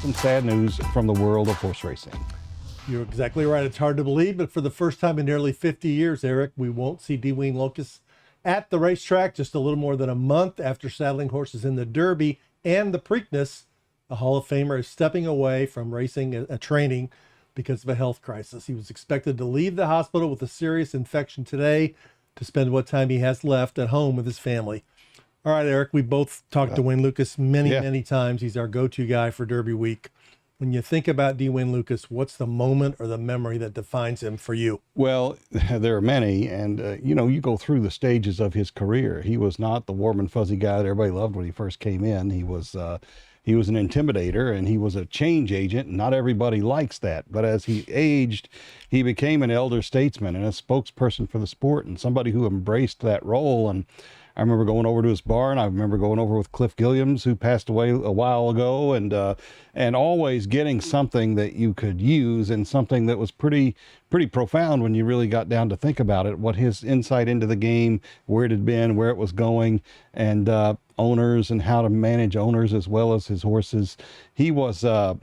Some sad news from the world of horse racing. You're exactly right. It's hard to believe, but for the first time in nearly 50 years, Eric, we won't see Dwayne Lukas at the racetrack just a little more than a month after saddling horses in the Derby and the Preakness. The Hall of Famer is stepping away from racing a training because of a health crisis. He was expected to leave the hospital with a serious infection today to spend what time he has left at home with his family. All right, Eric, we both talked to Dwayne Lukas many times. He's our go-to guy for Derby week. When you think about Dwayne Lukas, what's the moment or the memory that defines him for you? Well, there are many, and you go through the stages of his career. He was not the warm and fuzzy guy that everybody loved when he first came in. He was an intimidator, and he was a change agent. Not everybody likes that, but as he aged, he became an elder statesman and a spokesperson for the sport, and somebody who embraced that role. And I remember going over to his barn. I remember going over with Cliff Gilliams, who passed away a while ago, and always getting something that you could use, and something that was pretty profound when you really got down to think about it. What his insight into the game, where it had been, where it was going, and owners, and how to manage owners as well as his horses. He was a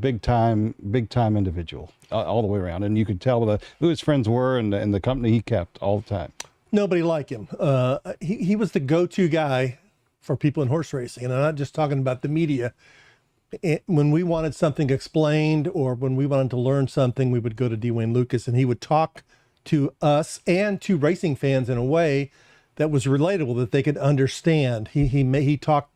big time individual all the way around, and you could tell who his friends were and the company he kept all the time. Nobody like him. He was the go-to guy for people in horse racing. And I'm not just talking about the media. When we wanted something explained or when we wanted to learn something, we would go to Dwayne Lukas, and he would talk to us and to racing fans in a way that was relatable, that they could understand. He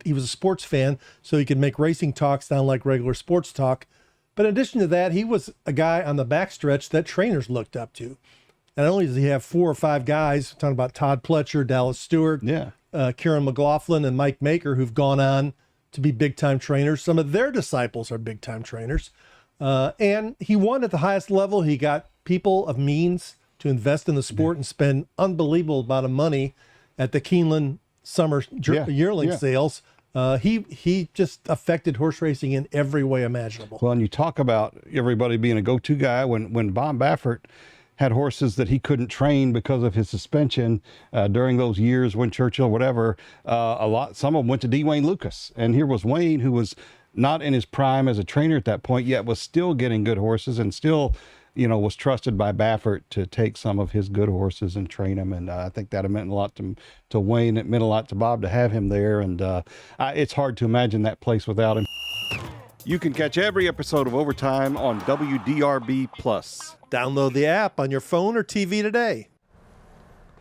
was a sports fan, so he could make racing talk sound like regular sports talk. But in addition to that, he was a guy on the backstretch that trainers looked up to. Not only does he have 4 or 5 guys, talking about Todd Pletcher, Dallas Stewart, Kieran McLaughlin, and Mike Maker, who've gone on to be big-time trainers. Some of their disciples are big-time trainers. And he won at the highest level. He got people of means to invest in the sport and spend unbelievable amount of money at the Keeneland Summer yearling sales. He just affected horse racing in every way imaginable. Well, and you talk about everybody being a go-to guy. When Bob Baffert had horses that he couldn't train because of his suspension during those years when Churchill, whatever, some of them went to Dwayne Lukas. And here was Wayne, who was not in his prime as a trainer at that point, yet was still getting good horses and still, was trusted by Baffert to take some of his good horses and train them. And I think that meant a lot to Wayne. It meant a lot to Bob to have him there. And it's hard to imagine that place without him. You can catch every episode of Overtime on WDRB+. Download the app on your phone or TV today.